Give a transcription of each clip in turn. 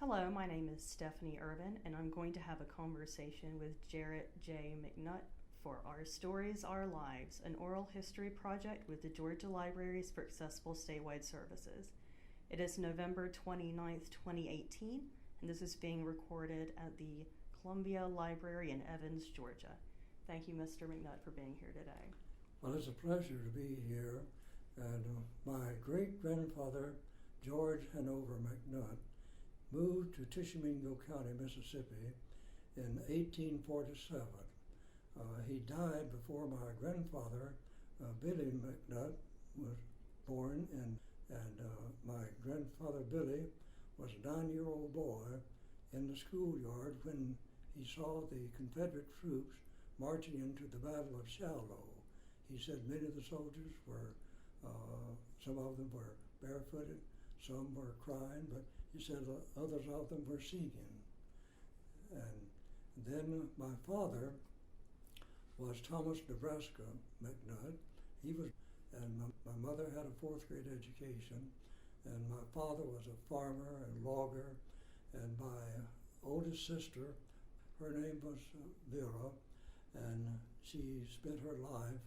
Hello, my name is Stephanie Urban, and I'm going to have a conversation with Jarrett J. McNutt for Our Stories, Our Lives, an oral history project with the Georgia Libraries for Accessible Statewide Services. It is November 29th, 2018, and this is being recorded at the Columbia Library in Evans, Georgia. Thank you, Mr. McNutt, for being here today. Well, it's a pleasure to be here. And my great-grandfather, George Hanover McNutt, moved to Tishomingo County, Mississippi in 1847. He died before my grandfather, Billy McNutt, was born, and my grandfather Billy was a 9-year-old boy in the schoolyard when he saw the Confederate troops marching into the Battle of Shiloh. He said many of the soldiers were, some of them were barefooted, some were crying, but he said others of them were singing. And then my father was Thomas Nebraska McNutt. And my mother had a 4th grade education, and my father was a farmer and logger, and my oldest sister, her name was Vera, and she spent her life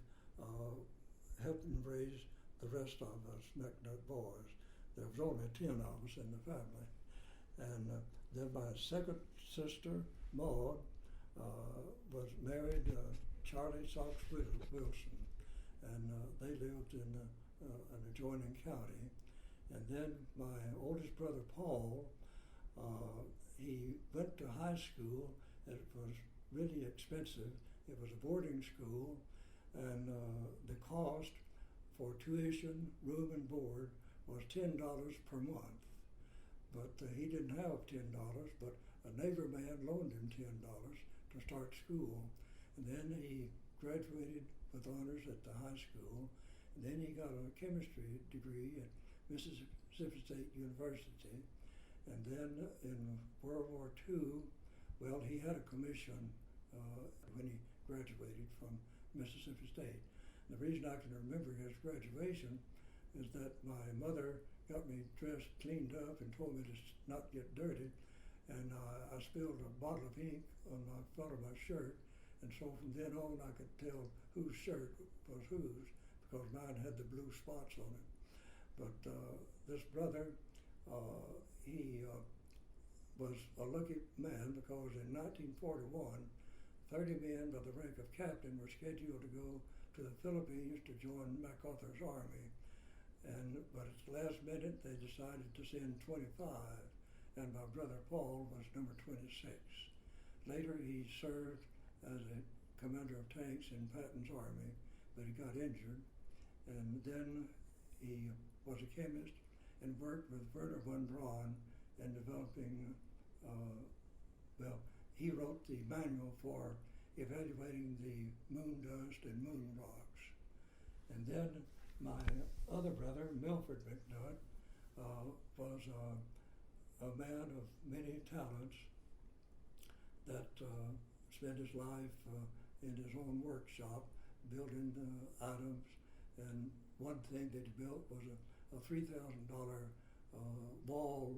helping raise the rest of us McNutt boys. There was only 10 of us in the family. And then my second sister, Maud, was married Charlie Sox Wilson, and they lived in an adjoining county. And then my oldest brother, Paul, he went to high school, and it was really expensive. It was a boarding school, and the cost for tuition, room and board was $10 per month. But he didn't have $10, but a neighbor man loaned him $10 to start school. And then he graduated with honors at the high school. And then he got a chemistry degree at Mississippi State University. And then in World War II, well, he had a commission when he graduated from Mississippi State. The reason I can remember his graduation is that my mother got me dressed, cleaned up, and told me to not get dirty. And I spilled a bottle of ink on the front of my shirt. And so from then on, I could tell whose shirt was whose, because mine had the blue spots on it. But this brother, he was a lucky man, because in 1941, 30 men by the rank of captain were scheduled to go to the Philippines to join MacArthur's army. But at the last minute, they decided to send 25, and my brother Paul was number 26. Later, he served as a commander of tanks in Patton's army, but he got injured. And then he was a chemist and worked with Werner von Braun in developing, he wrote the manual for evaluating the moon dust and moon rocks. And then my other brother, Milford McNutt, was a man of many talents that spent his life in his own workshop building items. And one thing that he built was a $3,000 wall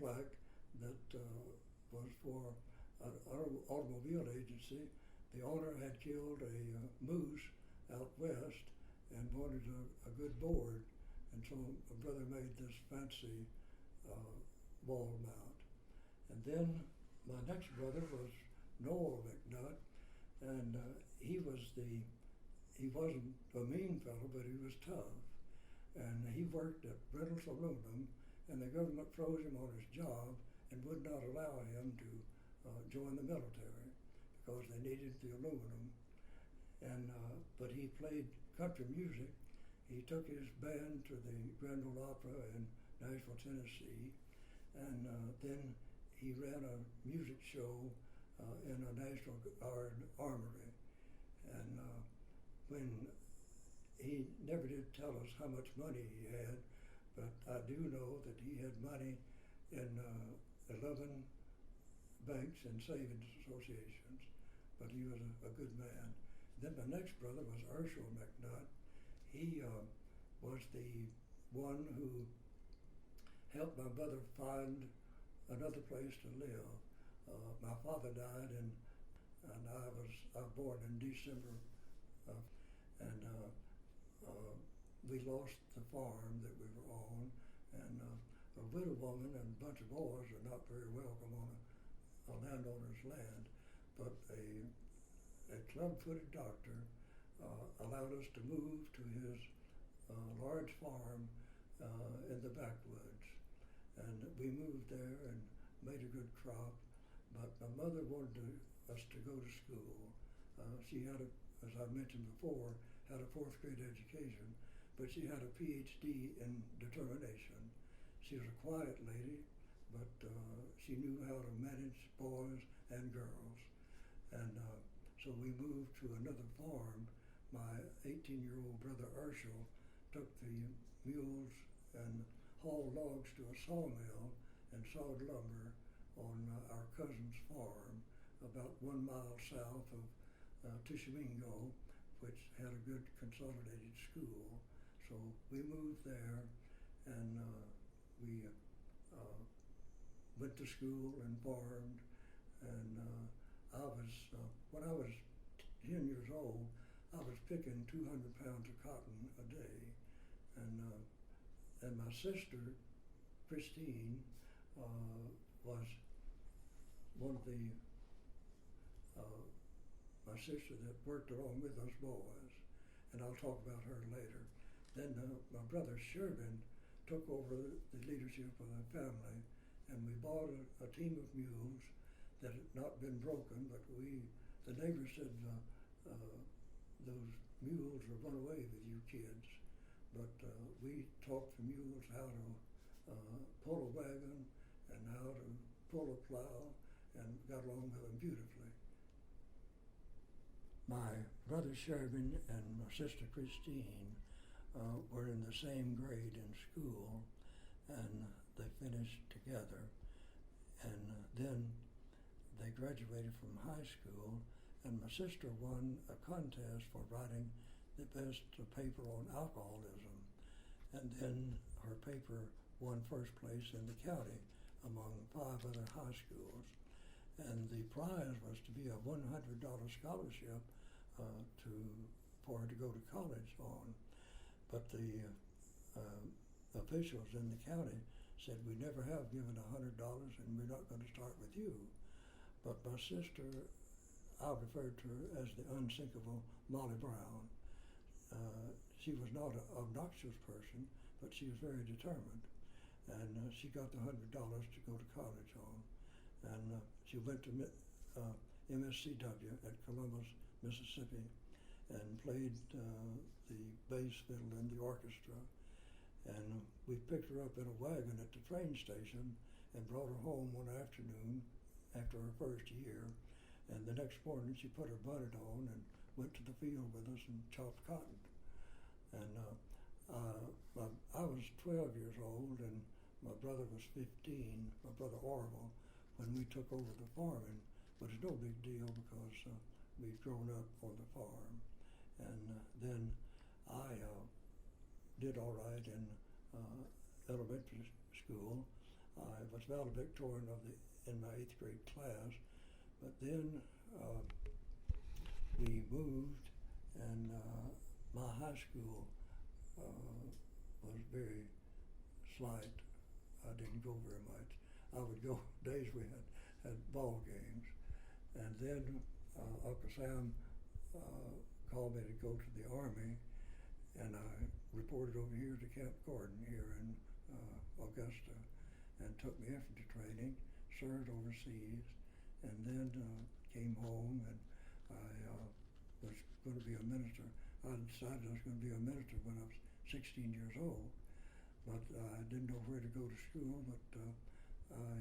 plaque that was for an automobile agency. The owner had killed a moose out west and wanted a good board, and so my brother made this fancy wall mount. And then my next brother was Noel McNutt, and he wasn't a mean fellow, but he was tough. And he worked at Reynolds Aluminum, and the government froze him on his job and would not allow him to join the military because they needed the aluminum. And but he played country music. He took his band to the Grand Ole Opera in Nashville, Tennessee, and then he ran a music show in a National Guard armory. And when he never did tell us how much money he had, but I do know that he had money in 11 banks and savings associations, but he was a good man. Then my next brother was Herschel McNutt. He was the one who helped my brother find another place to live. My father died, and I was born in December, and we lost the farm that we were on, and a widow woman and a bunch of boys are not very welcome on a landowner's land, but a club-footed doctor allowed us to move to his large farm in the backwoods, and we moved there and made a good crop. But my mother wanted us to go to school. She had, as I mentioned before, had a fourth grade education, but she had a PhD in determination. She was a quiet lady, but she knew how to manage boys and girls. And so we moved to another farm. My 18-year-old brother Urshel took the mules and hauled logs to a sawmill and sawed lumber on our cousin's farm about 1 mile south of Tishomingo, which had a good consolidated school. So we moved there, and we went to school and farmed. And when I was 10 years old, I was picking 200 pounds of cotton a day. And my sister, Christine, was one of my sister that worked along with us boys, and I'll talk about her later. Then my brother Shervin took over the leadership of the family, and we bought a team of mules that had not been broken, but the neighbors said, those mules will run away with you kids. But we taught the mules how to pull a wagon and how to pull a plow, and got along with them beautifully. My brother Shervin and my sister Christine were in the same grade in school, and they finished together. And then they graduated from high school, and my sister won a contest for writing the best paper on alcoholism. And then her paper won first place in the county among 5 other high schools. And the prize was to be a $100 scholarship for her to go to college on. But the officials in the county said, we never have given $100 and we're not going to start with you. But my sister, I referred to her as the unsinkable Molly Brown. She was not an obnoxious person, but she was very determined. And she got the $100 to go to college on. And she went to MSCW at Columbus, Mississippi, and played the bass fiddle in the orchestra. And we picked her up in a wagon at the train station and brought her home one afternoon after her first year. And the next morning she put her bonnet on and went to the field with us and chopped cotton. And I was 12 years old and my brother was 15, my brother Orville, when we took over the farming. But it's no big deal because we've grown up on the farm. And then I did all right in elementary school. I was valedictorian in my 8th grade class, but then we moved, and my high school was very slight. I didn't go very much. I would go days we had ball games, and then Uncle Sam called me to go to the Army, and I reported over here to Camp Gordon here in Augusta, and took me infantry training, served overseas, and then came home, and I was going to be a minister. I decided I was going to be a minister when I was 16 years old, but I didn't know where to go to school, but I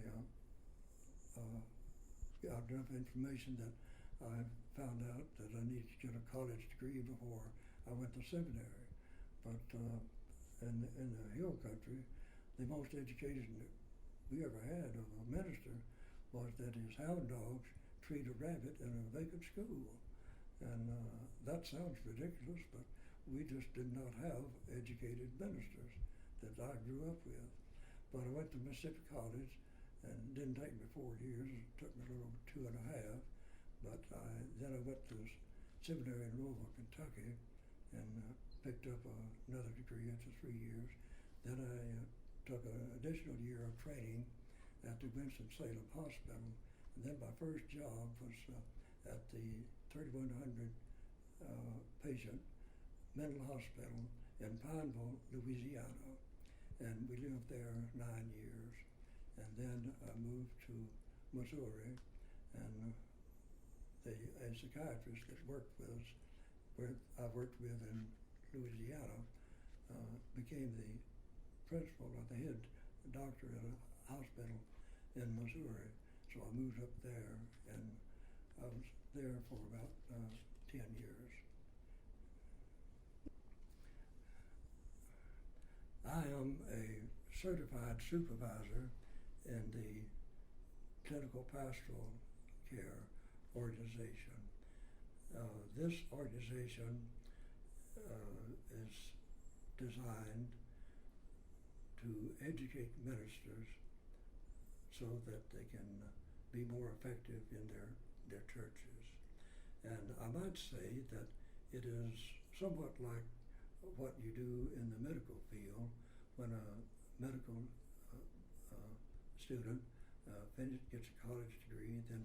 got enough information that I found out that I needed to get a college degree before I went to seminary. But in the hill country, the most education that we ever had of a minister was that his hound dogs treat a rabbit in a vacant school. And that sounds ridiculous, but we just did not have educated ministers that I grew up with. But I went to Mississippi College, and it didn't take me 4 years. It took me a little over 2.5. But then I went to seminary in Louisville, Kentucky, and picked up another degree after 3 years. Then I took an additional year of training at the Winston-Salem Hospital. And then my first job was at the 3,100 patient mental hospital in Pineville, Louisiana. And we lived there 9 years. And then I moved to Missouri, and a psychiatrist that worked with us, where I worked with in Louisiana, became the principal or the head doctor at a hospital in Missouri. So I moved up there, and I was there for about 10 years. I am a certified supervisor in the clinical pastoral care organization. This organization is designed to educate ministers so that they can be more effective in their churches. And I might say that it is somewhat like what you do in the medical field when a medical student gets a college degree, then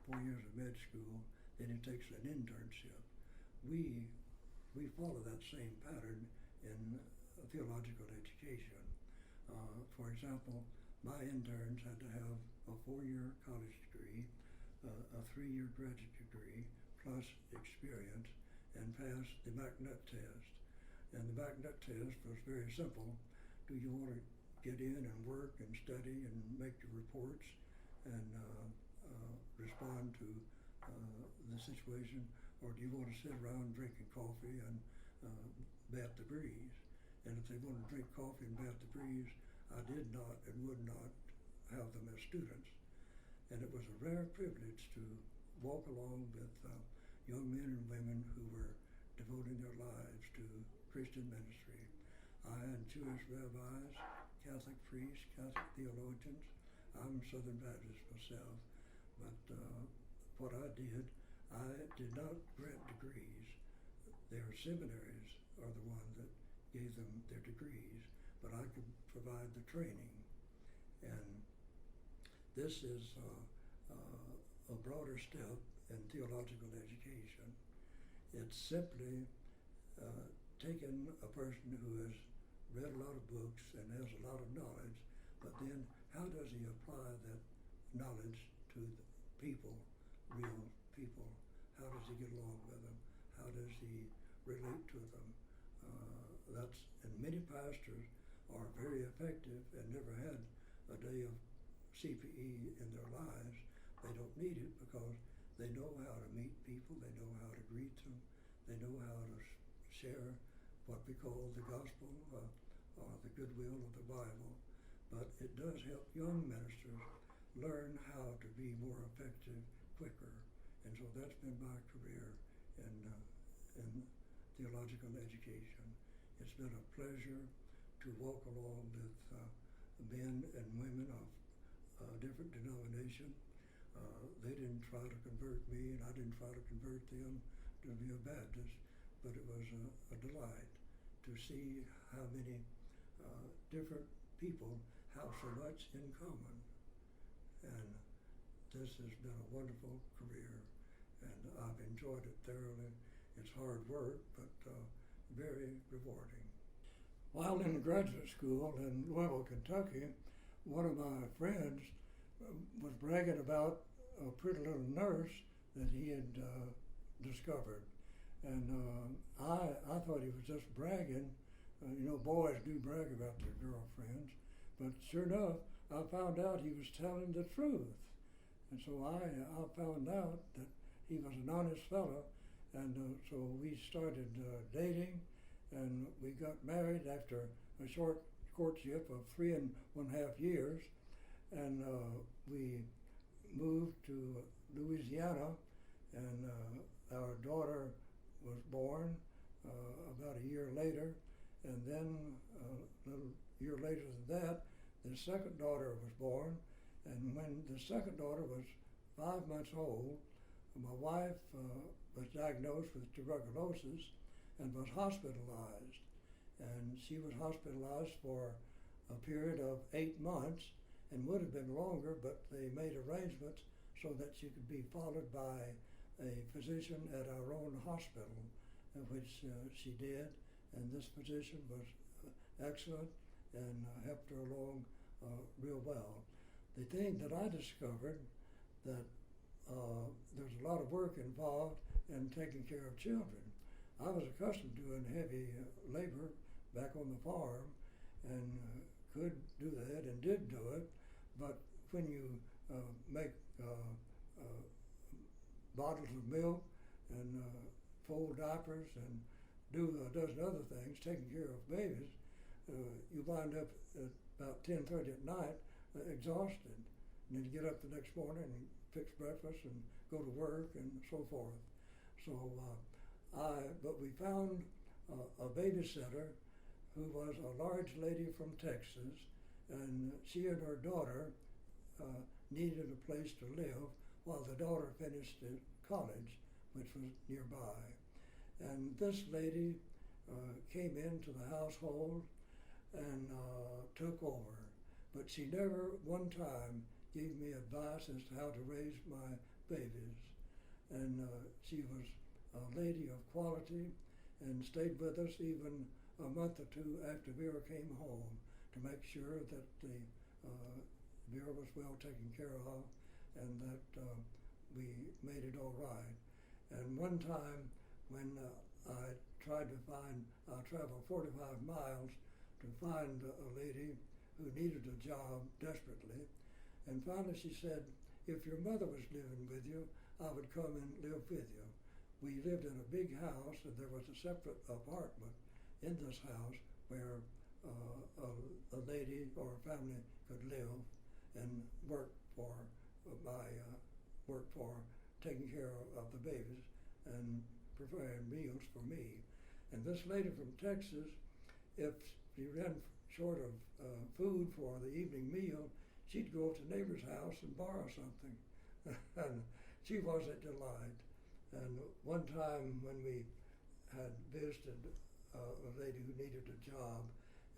4 years of med school, then he takes an internship. We follow that same pattern in theological education. For example, my interns had to have a 4-year college degree, a 3-year graduate degree, plus experience, and pass the McNutt test. And the McNutt test was very simple. Do you want to get in and work and study and make your reports and respond to the situation, or do you want to sit around drinking coffee and bat the breeze? And if they wanted to drink coffee and bat the breeze, I did not and would not have them as students. And it was a rare privilege to walk along with young men and women who were devoting their lives to Christian ministry. I had Jewish rabbis, Catholic priests, Catholic theologians. I'm Southern Baptist myself, but what I did not grant degrees. Their seminaries are the ones that gave them their degrees, but I could provide the training. And this is a broader step in theological education. It's simply taken a person who has read a lot of books and has a lot of knowledge, but then how does he apply that knowledge to the people, real people? How does he get along with them? How does he relate to them? And many pastors are very effective and never had a day of CPE in their lives. They don't need it because they know how to meet people, they know how to greet them, they know how to share what we call the gospel or the goodwill of the Bible. But it does help young ministers learn how to be more effective quicker. And so that's been my career in theological education. It's been a pleasure to walk along with men and women of different denomination. They didn't try to convert me, and I didn't try to convert them to be a Baptist, but it was a delight to see how many different people have so much in common. And this has been a wonderful career, and I've enjoyed it thoroughly. It's hard work, but very rewarding. While in graduate school in Louisville, Kentucky, one of my friends was bragging about a pretty little nurse that he had discovered. And I thought he was just bragging. Boys do brag about their girlfriends. But sure enough, I found out he was telling the truth. And so I found out that he was an honest fellow. And so we started dating, and we got married after a short courtship of 3.5 years. And we moved to Louisiana, and our daughter was born about a year later. And then a little year later than that, the second daughter was born, And when the second daughter was 5 months old, my wife was diagnosed with tuberculosis and was hospitalized. And she was hospitalized for a period of 8 months and would have been longer, but they made arrangements so that she could be followed by a physician at our own hospital, which she did. And this physician was excellent and helped her along real well. The thing that I discovered that there's a lot of work involved in taking care of children. I was accustomed to doing heavy labor back on the farm and could do that and did do it, but when you make bottles of milk and fold diapers and do a dozen other things, taking care of babies, you wind up at about 10:30 at night exhausted. And then you get up the next morning and fix breakfast and go to work and so forth. So but we found a babysitter who was a large lady from Texas, and she and her daughter needed a place to live while the daughter finished at college, which was nearby. And this lady came into the household and took over, but she never one time gave me advice as to how to raise my babies. And she was a lady of quality and stayed with us even a month or two after Vera came home to make sure that Vera was well taken care of and that we made it all right. And one time when I tried to travel 45 miles to find a lady who needed a job desperately, and finally she said, if your mother was living with you, I would come and live with you. We lived in a big house, and there was a separate apartment in this house where a lady or a family could live and work for taking care of the babies and preparing meals for me. And this lady from Texas, if she ran short of food for the evening meal, she'd go to neighbor's house and borrow something. And she was a delight. And one time when we had visited a lady who needed a job,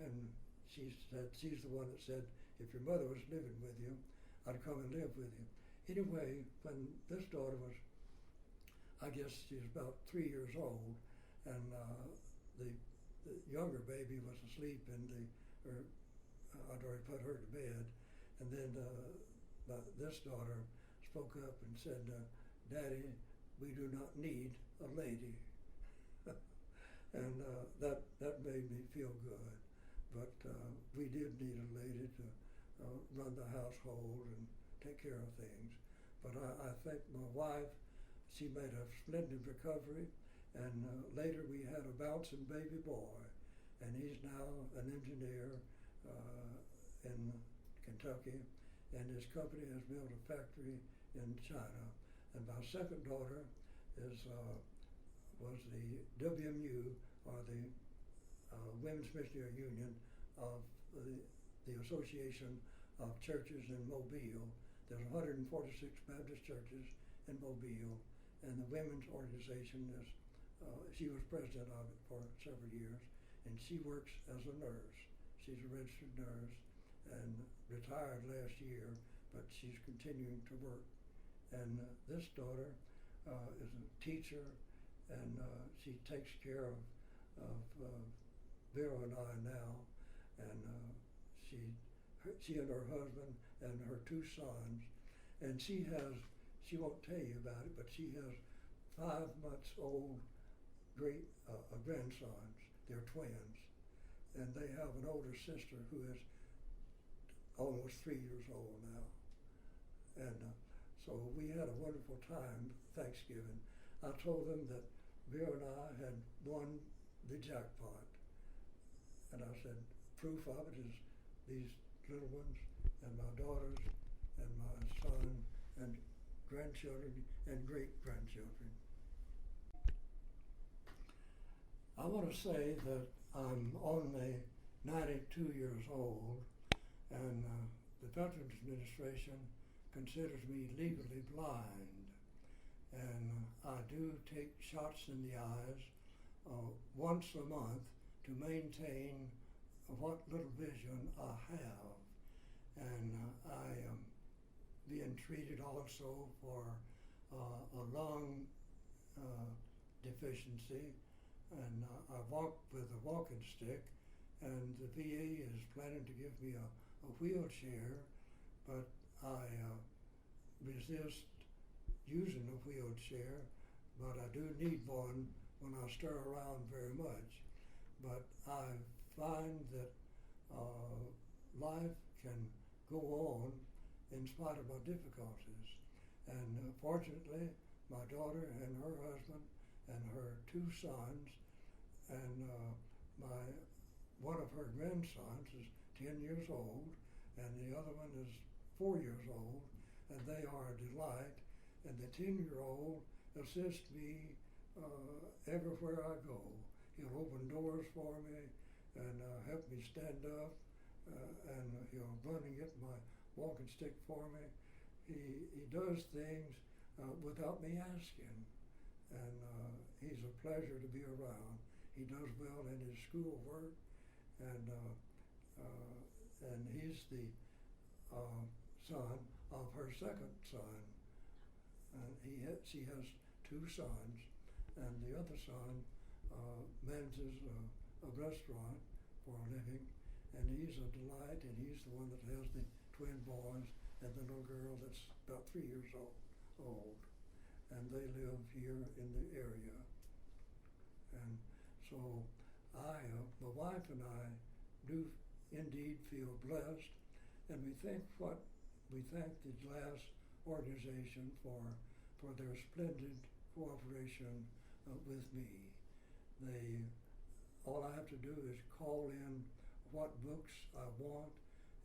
and she said, she's the one that said, if your mother was living with you, I'd come and live with you. Anyway, when this daughter was, I guess she was about 3 years old, and the younger baby was asleep I'd already put her to bed, and then this daughter spoke up and said, Daddy, we do not need a lady. And that made me feel good. But we did need a lady to run the household and take care of things. But I think my wife, she made a splendid recovery, and later we had a bouncing baby boy, and he's now an engineer in Kentucky, and his company has built a factory in China. And my second daughter was the WMU, or the Women's Missionary Union of the Association of Churches in Mobile. There's 146 Baptist churches in Mobile, and the women's organization is, she was president of it for several years, and she works as a nurse. She's a registered nurse and retired last year, but she's continuing to work. And this daughter is a teacher, and she takes care of Vera and I now, and she and her husband and her 2 sons, and she won't tell you about it, but she has 5 months old great grandsons. They're twins, and they have an older sister who is almost 3 years old now. And so we had a wonderful time Thanksgiving. I told them that Vera and I had won the jackpot. And I said, proof of it is these little ones and my daughters and my son and grandchildren and great-grandchildren. I want to say that I'm only 92 years old, and the Veterans Administration considers me legally blind, and I do take shots in the eyes once a month to maintain what little vision I have. And I am being treated also for a lung deficiency, and I walk with a walking stick, and the VA is planning to give me a wheelchair, but I resist using a wheelchair, but I do need one when I stir around very much. But I find that life can go on in spite of my difficulties. And fortunately, my daughter and her husband and her 2 sons and one of her grandsons is 10 years old, and the other one is 4 years old, and they are a delight. And the 10-year-old assists me everywhere I go. He'll open doors for me and help me stand up, and he'll run and get my walking stick for me. He does things without me asking, and he's a pleasure to be around. He does well in his schoolwork, and he's the son of her second son. And she has 2 sons, and the other son manages a restaurant for a living, and he's a delight, and he's the one that has the twin boys and the little girl that's about 3 years old, and they live here in the area. And so my wife and I do indeed feel blessed, and we thank the GLASS organization for their splendid cooperation with me. All I have to do is call in what books I want,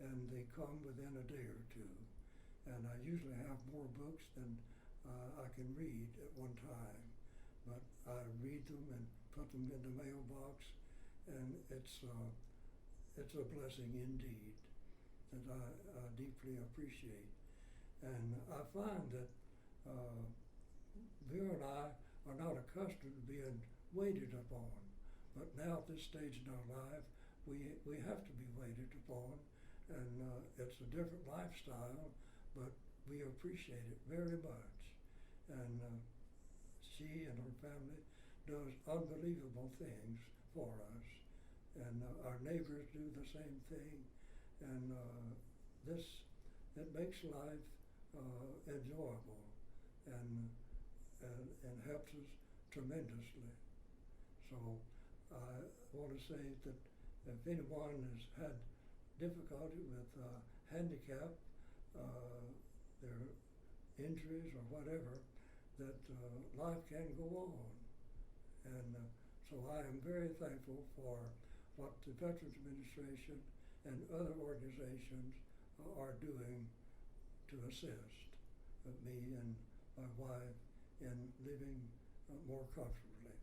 and they come within a day or 2. And I usually have more books than I can read at one time, but I read them and put them in the mailbox, and it's a blessing indeed that I deeply appreciate. And I find that Vera and I are not accustomed to being waited upon, but now at this stage in our life, we have to be waited upon, and it's a different lifestyle, but we appreciate it very much. And she and her family does unbelievable things for us, and our neighbors do the same thing, and it makes life enjoyable and helps us tremendously. So I want to say that if anyone has had difficulty with handicap, their injuries or whatever, that life can go on. And so I am very thankful for what the Veterans Administration and other organizations are doing to assist me and my wife in living more comfortably.